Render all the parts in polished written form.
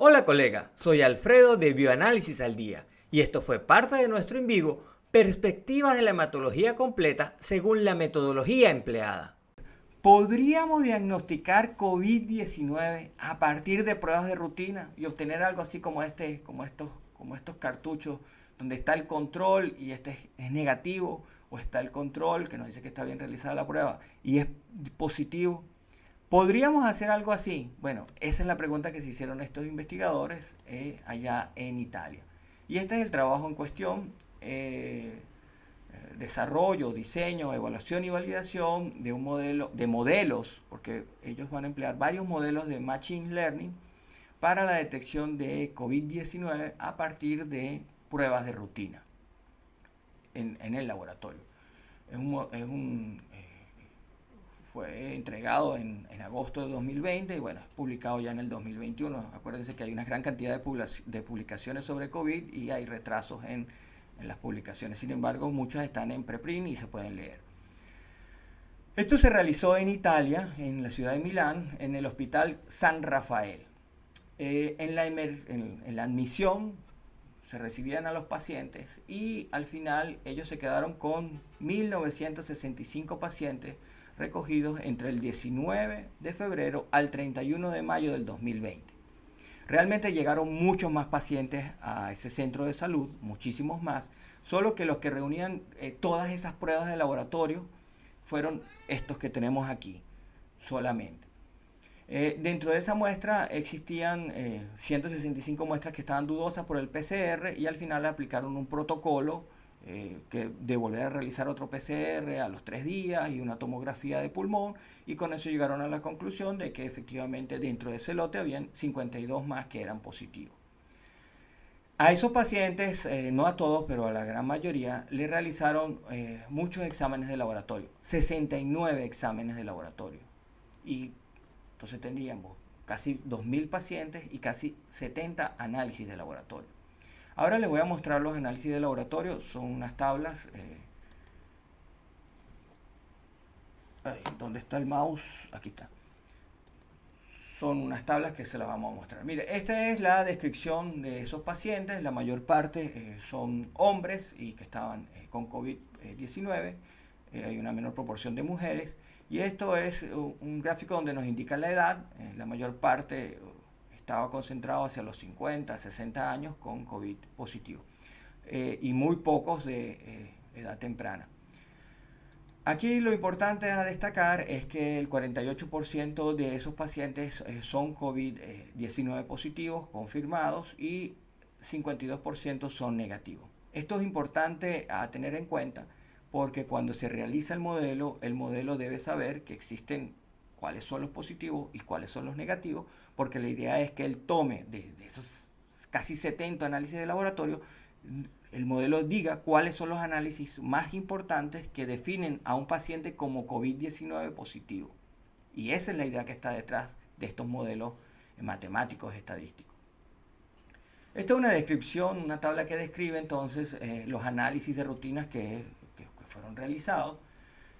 Hola colega, soy Alfredo de Bioanálisis al Día y esto fue parte de nuestro en vivo Perspectivas de la hematología completa según la metodología empleada. ¿Podríamos diagnosticar COVID-19 a partir de pruebas de rutina y obtener algo así como estos cartuchos donde está el control y es negativo, o está el control que nos dice que está bien realizada la prueba y es positivo? ¿Podríamos hacer algo así? Bueno, esa es la pregunta que se hicieron estos investigadores allá en Italia. Y este es el trabajo en cuestión: desarrollo, diseño, evaluación y validación de un modelo, de modelos, porque ellos van a emplear varios modelos de Machine Learning para la detección de COVID-19 a partir de pruebas de rutina en el laboratorio. Fue entregado en agosto de 2020 y bueno, es publicado ya en el 2021. Acuérdense que hay una gran cantidad de publicaciones sobre COVID y hay retrasos en las publicaciones. Sin embargo, muchas están en preprint y se pueden leer. Esto se realizó en Italia, en la ciudad de Milán, en el Hospital San Rafael. En la admisión se recibían a los pacientes y al final ellos se quedaron con 1965 pacientes recogidos entre el 19 de febrero al 31 de mayo del 2020. Realmente llegaron muchos más pacientes a ese centro de salud, muchísimos más, solo que los que reunían todas esas pruebas de laboratorio fueron estos que tenemos aquí solamente. Dentro de esa muestra existían 165 muestras que estaban dudosas por el PCR y al final aplicaron un protocolo de volver a realizar otro PCR a los 3 días y una tomografía de pulmón, y con eso llegaron a la conclusión de que efectivamente dentro de ese lote habían 52 más que eran positivos. A esos pacientes, no a todos, pero a la gran mayoría, le realizaron muchos exámenes de laboratorio, 69 exámenes de laboratorio. Y entonces tendríamos casi 2.000 pacientes y casi 70 análisis de laboratorio. Ahora les voy a mostrar los análisis de laboratorio. Son unas tablas. ¿Dónde está el mouse? Aquí está. Son unas tablas que se las vamos a mostrar. Mire, esta es la descripción de esos pacientes. La mayor parte son hombres y que estaban con COVID-19. Hay una menor proporción de mujeres. Y esto es un gráfico donde nos indica la edad. La mayor parte estaba concentrado hacia los 50, 60 años con COVID positivo. Y muy pocos de edad temprana. Aquí lo importante a destacar es que el 48% de esos pacientes son COVID-19 positivos confirmados y 52% son negativos. Esto es importante a tener en cuenta porque cuando se realiza el modelo debe saber que existen cuáles son los positivos y cuáles son los negativos, porque la idea es que él tome de esos casi 70 análisis de laboratorio, el modelo diga cuáles son los análisis más importantes que definen a un paciente como COVID-19 positivo. Y esa es la idea que está detrás de estos modelos matemáticos estadísticos. Esta es una descripción, una tabla que describe entonces los análisis de rutinas que fueron realizados.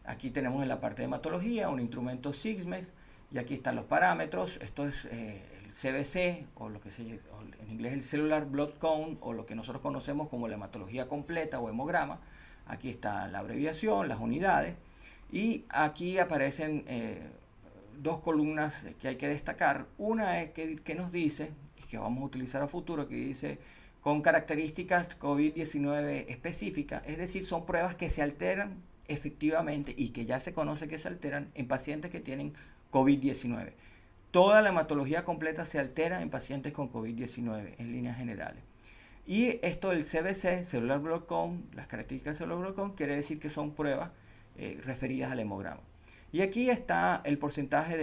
Aquí tenemos en la parte de hematología un instrumento Sysmex y aquí están los parámetros. Esto es el CBC, o lo que en inglés el Cellular Blood Count, o lo que nosotros conocemos como la hematología completa o hemograma. Aquí está la abreviación, las unidades, y aquí aparecen dos columnas que hay que destacar. Una es que nos dice, y que vamos a utilizar a futuro, que dice con características COVID-19 específicas, es decir, son pruebas que se alteran efectivamente y que ya se conoce que se alteran en pacientes que tienen COVID-19. Toda la hematología completa se altera en pacientes con COVID-19 en líneas generales. Y esto del CBC, Cellular Blood Count, las características del Cellular Blood Count, quiere decir que son pruebas referidas al hemograma. Y aquí está el porcentaje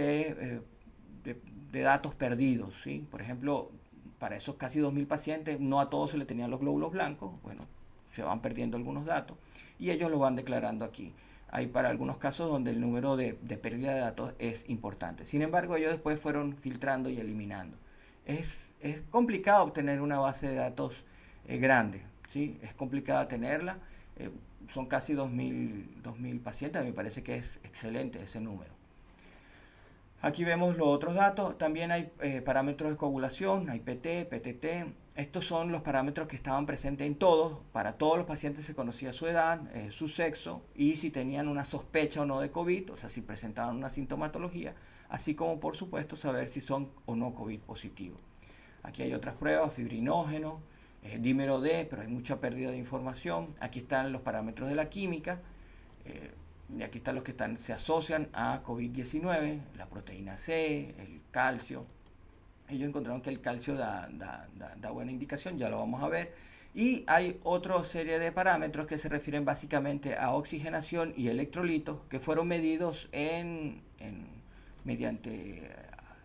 de datos perdidos, ¿sí? Por ejemplo, para esos casi 2.000 pacientes, no a todos se le tenían los glóbulos blancos, bueno, se van perdiendo algunos datos y ellos lo van declarando aquí. Hay para algunos casos donde el número de pérdida de datos es importante. Sin embargo, ellos después fueron filtrando y eliminando. Es complicado obtener una base de datos grande, ¿sí? Es complicada tenerla. Son casi 2.000 pacientes, me parece que es excelente ese número. Aquí vemos los otros datos. También hay parámetros de coagulación, hay PT, PTT. Estos son los parámetros que estaban presentes en todos. Para todos los pacientes se conocía su edad, su sexo y si tenían una sospecha o no de COVID, o sea, si presentaban una sintomatología, así como por supuesto saber si son o no COVID positivos. Aquí hay otras pruebas, fibrinógeno, dímero D, pero hay mucha pérdida de información. Aquí están los parámetros de la química. Y aquí están los que se asocian a COVID-19, la proteína C, el calcio. Ellos encontraron que el calcio da buena indicación, ya lo vamos a ver. Y hay otra serie de parámetros que se refieren básicamente a oxigenación y electrolitos que fueron medidos mediante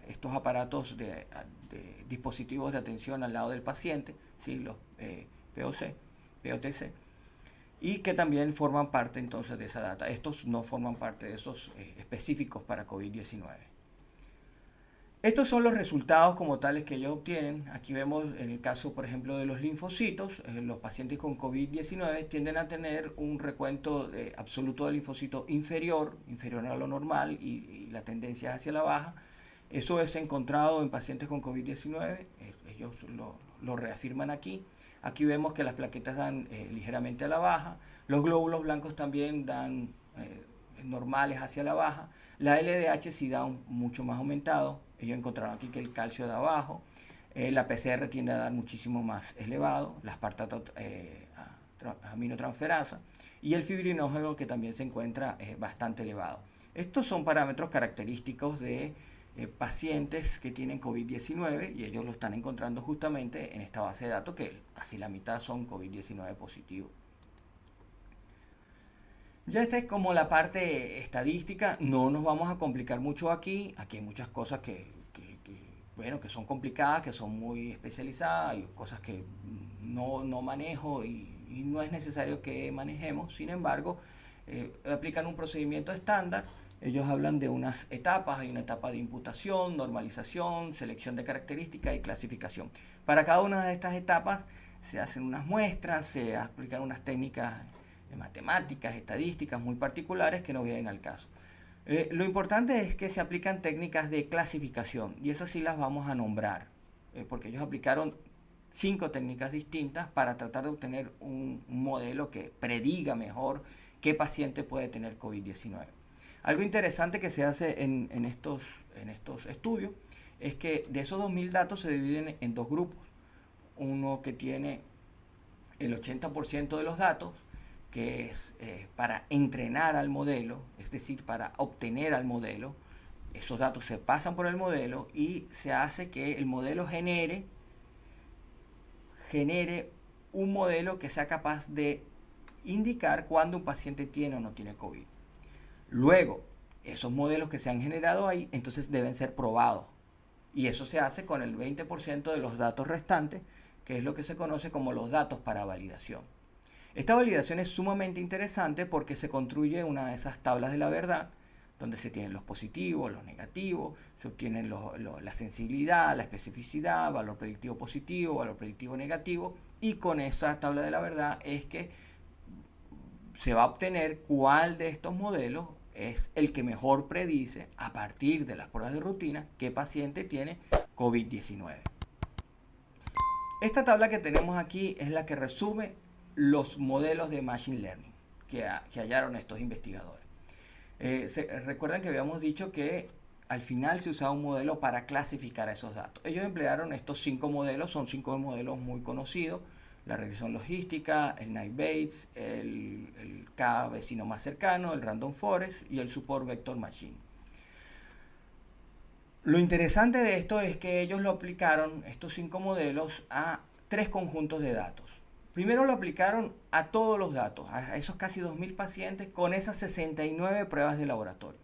estos aparatos de dispositivos de atención al lado del paciente, ¿sí? Los POTC, y que también forman parte entonces de esa data. Estos no forman parte de esos específicos para COVID-19. Estos son los resultados como tales que ellos obtienen. Aquí vemos en el caso, por ejemplo, de los linfocitos. Los pacientes con COVID-19 tienden a tener un recuento absoluto de linfocitos inferior a lo normal y la tendencia es hacia la baja. Eso es encontrado en pacientes con COVID-19. Ellos lo reafirman aquí. Aquí vemos que las plaquetas dan ligeramente a la baja. Los glóbulos blancos también dan normales hacia la baja. La LDH sí da mucho más aumentado. Ellos encontraron aquí que el calcio da abajo. La PCR tiende a dar muchísimo más elevado. La aspartato aminotransferasa. Y el fibrinógeno que también se encuentra bastante elevado. Estos son parámetros característicos de pacientes que tienen COVID-19 y ellos lo están encontrando justamente en esta base de datos que casi la mitad son COVID-19 positivos. Ya esta es como la parte estadística, no nos vamos a complicar mucho aquí. Aquí hay muchas cosas bueno, que son complicadas, que son muy especializadas, hay cosas que no manejo y no es necesario que manejemos. Sin embargo, aplican un procedimiento estándar. Ellos hablan de unas etapas, hay una etapa de imputación, normalización, selección de características y clasificación. Para cada una de estas etapas se hacen unas muestras, se aplican unas técnicas matemáticas, estadísticas muy particulares que no vienen al caso. Lo importante es que se aplican técnicas de clasificación y esas sí las vamos a nombrar, porque ellos aplicaron 5 técnicas distintas para tratar de obtener un modelo que prediga mejor qué paciente puede tener COVID-19. Algo interesante que se hace en estos estudios es que de esos 2000 datos se dividen en 2 grupos. Uno que tiene el 80% de los datos, que es para entrenar al modelo, es decir, para obtener al modelo. Esos datos se pasan por el modelo y se hace que el modelo genere un modelo que sea capaz de indicar cuándo un paciente tiene o no tiene COVID. Luego, esos modelos que se han generado ahí, entonces deben ser probados. Y eso se hace con el 20% de los datos restantes, que es lo que se conoce como los datos para validación. Esta validación es sumamente interesante porque se construye una de esas tablas de la verdad, donde se tienen los positivos, los negativos, se obtienen la sensibilidad, la especificidad, valor predictivo positivo, valor predictivo negativo, y con esa tabla de la verdad es que se va a obtener cuál de estos modelos es el que mejor predice a partir de las pruebas de rutina qué paciente tiene COVID-19. Esta tabla que tenemos aquí es la que resume los modelos de Machine Learning que hallaron estos investigadores. Recuerdan que habíamos dicho que al final se usaba un modelo para clasificar esos datos. Ellos emplearon estos 5 modelos, son 5 modelos muy conocidos: la regresión logística, el Naive Bayes, el K vecino más cercano, el Random Forest y el Support Vector Machine. Lo interesante de esto es que ellos lo aplicaron, estos 5 modelos, a 3 conjuntos de datos. Primero lo aplicaron a todos los datos, a esos casi 2000 pacientes con esas 69 pruebas de laboratorio.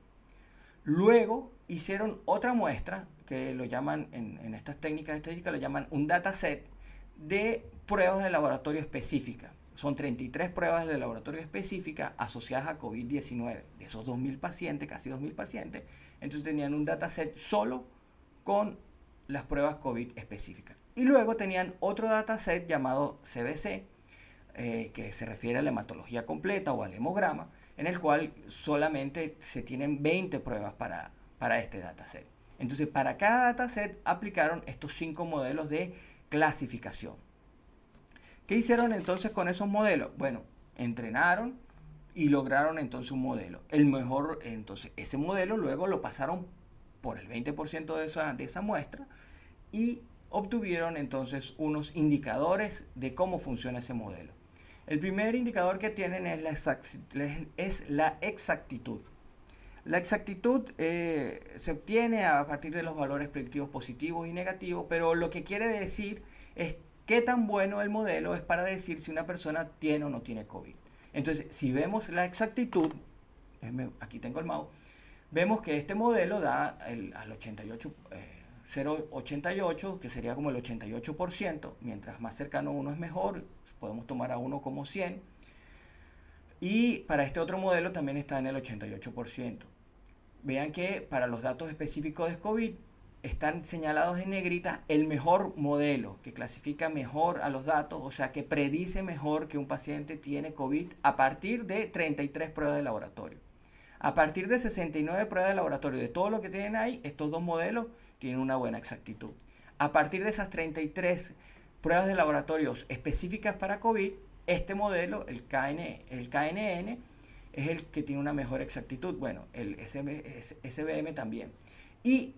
Luego hicieron otra muestra, que lo llaman en estas técnicas estadísticas, lo llaman un dataset de pruebas de laboratorio específicas. Son 33 pruebas de laboratorio específicas asociadas a COVID-19. De esos 2000 pacientes, casi 2000 pacientes, entonces tenían un dataset solo con las pruebas COVID específicas. Y luego tenían otro dataset llamado CBC, que se refiere a la hematología completa o al hemograma, en el cual solamente se tienen 20 pruebas para para este dataset. Entonces, para cada dataset aplicaron estos 5 modelos de clasificación. ¿Qué hicieron entonces con esos modelos? Bueno, entrenaron y lograron entonces un modelo. El mejor, entonces, ese modelo luego lo pasaron por el 20% de esa muestra y obtuvieron entonces unos indicadores de cómo funciona ese modelo. El primer indicador que tienen es la exactitud. La exactitud se obtiene a partir de los valores predictivos positivos y negativos, pero lo que quiere decir es qué tan bueno el modelo es para decir si una persona tiene o no tiene COVID. Entonces, si vemos la exactitud, aquí tengo el mouse, vemos que este modelo da al 88, 0,88, que sería como el 88%, mientras más cercano uno es mejor, podemos tomar a uno como 100, y para este otro modelo también está en el 88%. Vean que para los datos específicos de COVID están señalados en negrita el mejor modelo, que clasifica mejor a los datos, o sea, que predice mejor que un paciente tiene COVID a partir de 33 pruebas de laboratorio. A partir de 69 pruebas de laboratorio, de todo lo que tienen ahí, estos dos modelos tienen una buena exactitud. A partir de esas 33 pruebas de laboratorios específicas para COVID, este modelo, el KNN, es el que tiene una mejor exactitud. Bueno, el SBM también. Y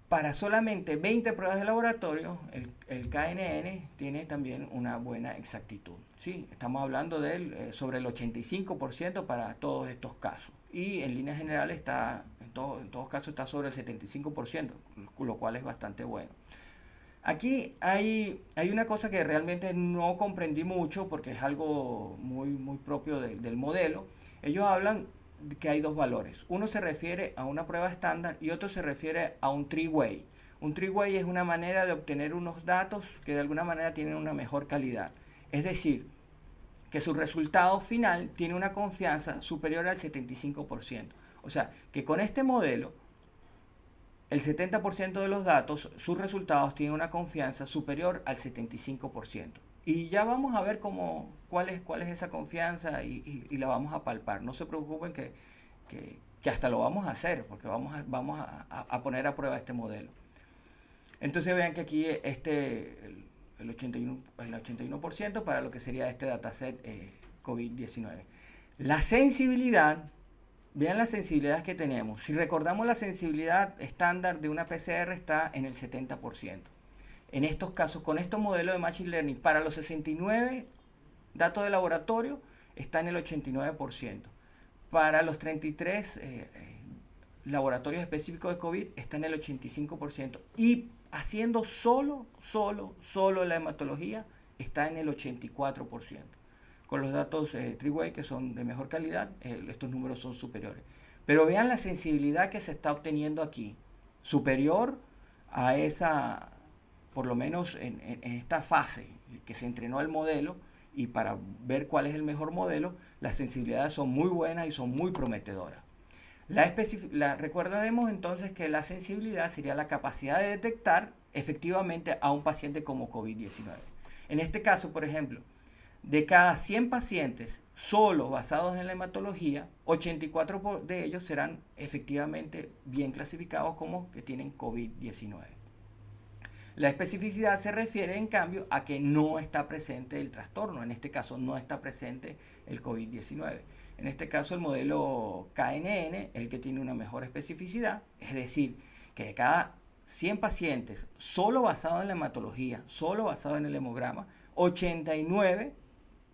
para solamente 20 pruebas de laboratorio, el KNN tiene también una buena exactitud. ¿Sí? Estamos hablando de sobre el 85% para todos estos casos. Y en líneas generales en todos casos está sobre el 75%, lo cual es bastante bueno. Aquí hay una cosa que realmente no comprendí mucho porque es algo muy propio del modelo. Ellos hablan que hay dos valores. Uno se refiere a una prueba estándar y otro se refiere a un three-way. Un three-way es una manera de obtener unos datos que de alguna manera tienen una mejor calidad. Es decir, que su resultado final tiene una confianza superior al 75%. O sea, que con este modelo, el 70% de los datos, sus resultados tienen una confianza superior al 75%. Y ya vamos a ver cuál es esa confianza y la vamos a palpar. No se preocupen que hasta lo vamos a hacer, porque vamos a poner a prueba este modelo. Entonces vean que aquí el 81% para lo que sería este dataset COVID-19. La sensibilidad, vean la sensibilidad que tenemos. Si recordamos, la sensibilidad estándar de una PCR está en el 70%. En estos casos, con estos modelos de Machine Learning, para los 69 datos de laboratorio, está en el 89%. Para los 33 laboratorios específicos de COVID, está en el 85%. Y haciendo solo la hematología, está en el 84%. Con los datos three-way, que son de mejor calidad, estos números son superiores. Pero vean la sensibilidad que se está obteniendo aquí, superior a esa, por lo menos en esta fase que se entrenó el modelo, y para ver cuál es el mejor modelo, las sensibilidades son muy buenas y son muy prometedoras. Recordemos entonces que la sensibilidad sería la capacidad de detectar efectivamente a un paciente como COVID-19. En este caso, por ejemplo, de cada 100 pacientes solo basados en la hematología, 84 de ellos serán efectivamente bien clasificados como que tienen COVID-19. La especificidad se refiere, en cambio, a que no está presente el trastorno. En este caso, no está presente el COVID-19. En este caso, el modelo KNN es el que tiene una mejor especificidad, es decir, que de cada 100 pacientes, solo basado en la hematología, solo basado en el hemograma, 89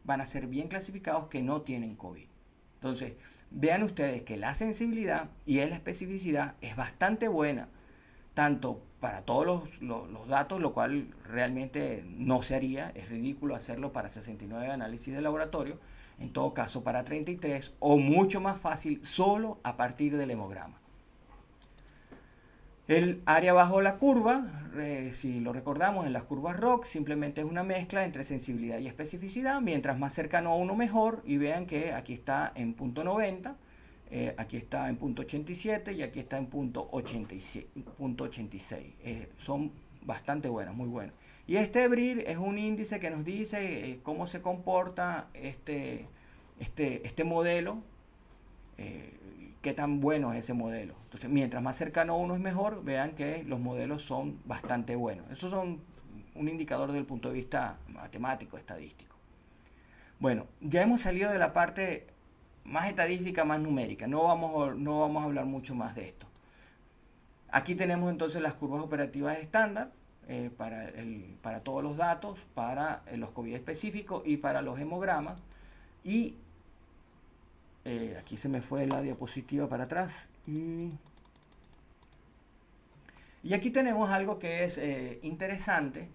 van a ser bien clasificados que no tienen COVID. Entonces, vean ustedes que la sensibilidad y la especificidad es bastante buena, tanto para todos los datos, lo cual realmente no se haría, es ridículo hacerlo para 69 análisis de laboratorio, en todo caso para 33, o mucho más fácil solo a partir del hemograma. El área bajo la curva, si lo recordamos en las curvas ROC, simplemente es una mezcla entre sensibilidad y especificidad, mientras más cercano a uno mejor, y vean que aquí está en punto 90, aquí está en punto 87 y aquí está en punto 86. Son bastante buenas, muy buenas. Y este EBRIR es un índice que nos dice cómo se comporta este modelo, qué tan bueno es ese modelo. Entonces, mientras más cercano a uno es mejor, vean que los modelos son bastante buenos. Esos son un indicador desde el punto de vista matemático, estadístico. Bueno, ya hemos salido de la parte más estadística, más numérica. No vamos a hablar mucho más de esto. Aquí tenemos entonces las curvas operativas estándar para todos los datos, para los COVID específicos y para los hemogramas. Y aquí se me fue la diapositiva para atrás. Y aquí tenemos algo que es interesante.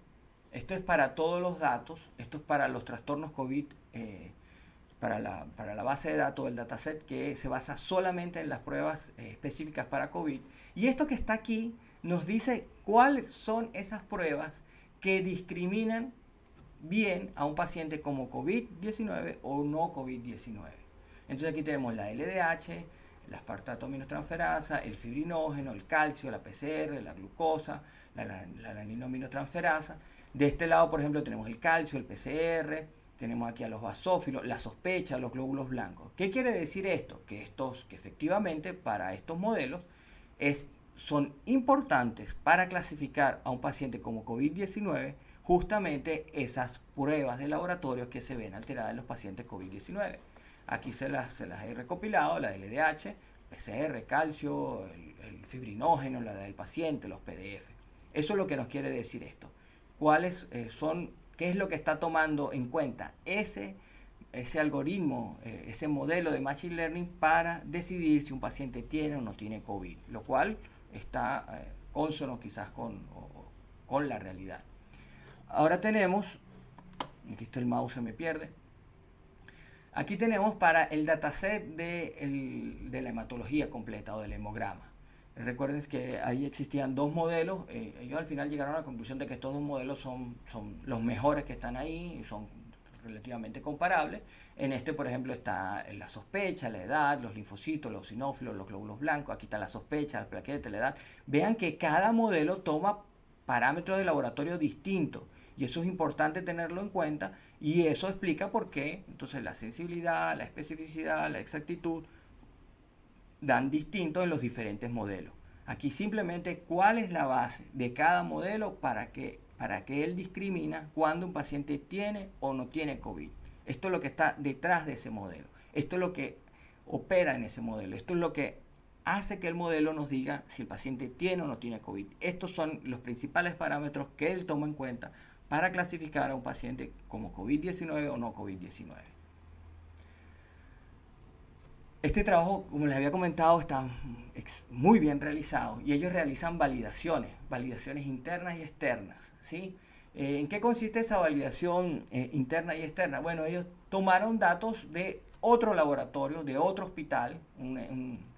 Esto es para todos los datos. Esto es para los trastornos COVID, para la base de datos del dataset que se basa solamente en las pruebas específicas para COVID. Y esto que está aquí nos dice cuáles son esas pruebas que discriminan bien a un paciente como COVID-19 o no COVID-19. Entonces aquí tenemos la LDH, la aspartato aminotransferasa, el fibrinógeno, el calcio, la PCR, la glucosa, la alaninoaminotransferasa. De este lado, por ejemplo, tenemos el calcio, el PCR, tenemos aquí a los basófilos, la sospecha, los glóbulos blancos. ¿Qué quiere decir esto? Que efectivamente para estos modelos son importantes para clasificar a un paciente como COVID-19 justamente esas pruebas de laboratorio que se ven alteradas en los pacientes COVID-19. Aquí se las he recopilado, la LDH, PCR, calcio, el fibrinógeno, la del paciente, los PDF. Eso es lo que nos quiere decir esto. ¿Qué es lo que está tomando en cuenta ese algoritmo, ese modelo de Machine Learning para decidir si un paciente tiene o no tiene COVID? Lo cual está cónsono quizás con la realidad. Ahora tenemos, aquí está el mouse, se me pierde. Aquí tenemos para el dataset de la hematología completa o del hemograma. Recuerden que ahí existían dos modelos. Ellos al final llegaron a la conclusión de que estos dos modelos son los mejores que están ahí y son relativamente comparables. En este, por ejemplo, está la sospecha, la edad, los linfocitos, los eosinófilos, los glóbulos blancos. Aquí está la sospecha, la plaqueta, la edad. Vean que cada modelo toma parámetros de laboratorio distintos. Y eso es importante tenerlo en cuenta y eso explica por qué entonces la sensibilidad, la especificidad, la exactitud dan distinto en los diferentes modelos. Aquí simplemente cuál es la base de cada modelo para que él discrimina cuando un paciente tiene o no tiene COVID. Esto es lo que está detrás de ese modelo. Esto es lo que opera en ese modelo. Esto es lo que hace que el modelo nos diga si el paciente tiene o no tiene COVID. Estos son los principales parámetros que él toma en cuenta para clasificar a un paciente como COVID-19 o no COVID-19. Este trabajo, como les había comentado, está muy bien realizado y ellos realizan validaciones internas y externas, ¿sí? ¿En qué consiste esa validación interna y externa? Bueno, ellos tomaron datos de otro laboratorio, de otro hospital,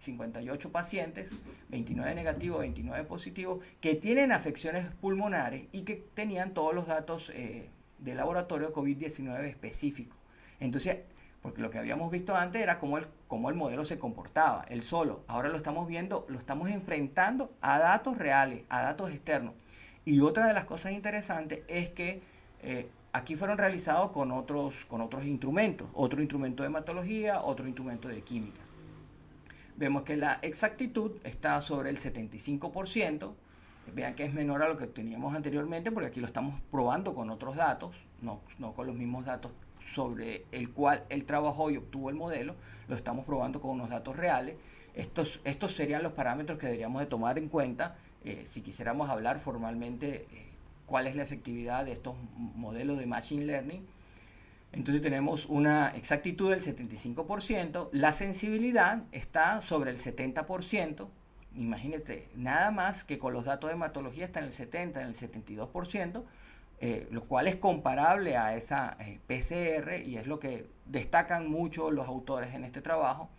58 pacientes, 29 negativos, 29 positivos, que tienen afecciones pulmonares y que tenían todos los datos de laboratorio COVID-19 específicos. Entonces, porque lo que habíamos visto antes era cómo el modelo se comportaba, él solo. Ahora lo estamos viendo, lo estamos enfrentando a datos reales, a datos externos. Y otra de las cosas interesantes es que aquí fueron realizados con otros instrumentos, otro instrumento de hematología, otro instrumento de química. Vemos que la exactitud está sobre el 75%, vean que es menor a lo que teníamos anteriormente porque aquí lo estamos probando con otros datos, no con los mismos datos sobre el cual él trabajó y obtuvo el modelo, lo estamos probando con unos datos reales. Estos serían los parámetros que deberíamos de tomar en cuenta si quisiéramos hablar formalmente cuál es la efectividad de estos modelos de Machine Learning. Entonces tenemos una exactitud del 75%, la sensibilidad está sobre el 70%, imagínate, nada más que con los datos de hematología está en el 70, en el 72%, lo cual es comparable a esa PCR y es lo que destacan mucho los autores en este trabajo.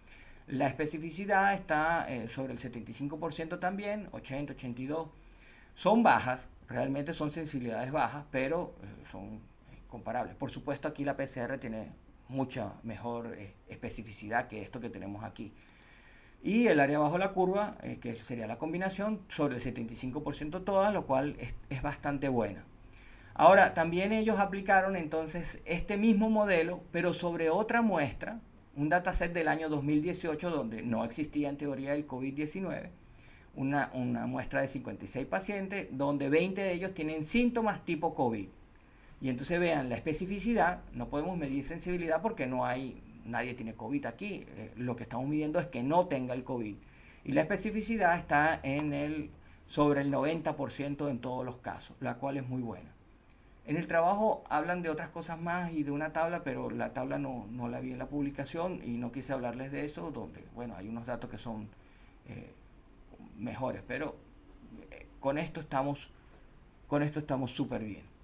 La especificidad está sobre el 75% también, 80, 82. Son bajas, realmente son sensibilidades bajas, pero son comparables. Por supuesto, aquí la PCR tiene mucha mejor especificidad que esto que tenemos aquí. Y el área bajo la curva, que sería la combinación, sobre el 75% todas, lo cual es bastante buena. Ahora, también ellos aplicaron entonces este mismo modelo, pero sobre otra muestra, un dataset del año 2018 donde no existía en teoría el COVID-19, una muestra de 56 pacientes, donde 20 de ellos tienen síntomas tipo COVID. Y entonces vean la especificidad, no podemos medir sensibilidad porque nadie tiene COVID aquí, lo que estamos midiendo es que no tenga el COVID. Y la especificidad está sobre el 90% en todos los casos, la cual es muy buena. En el trabajo hablan de otras cosas más y de una tabla, pero la tabla no la vi en la publicación y no quise hablarles de eso, donde, bueno, hay unos datos que son eh, mejores, pero con esto estamos súper bien.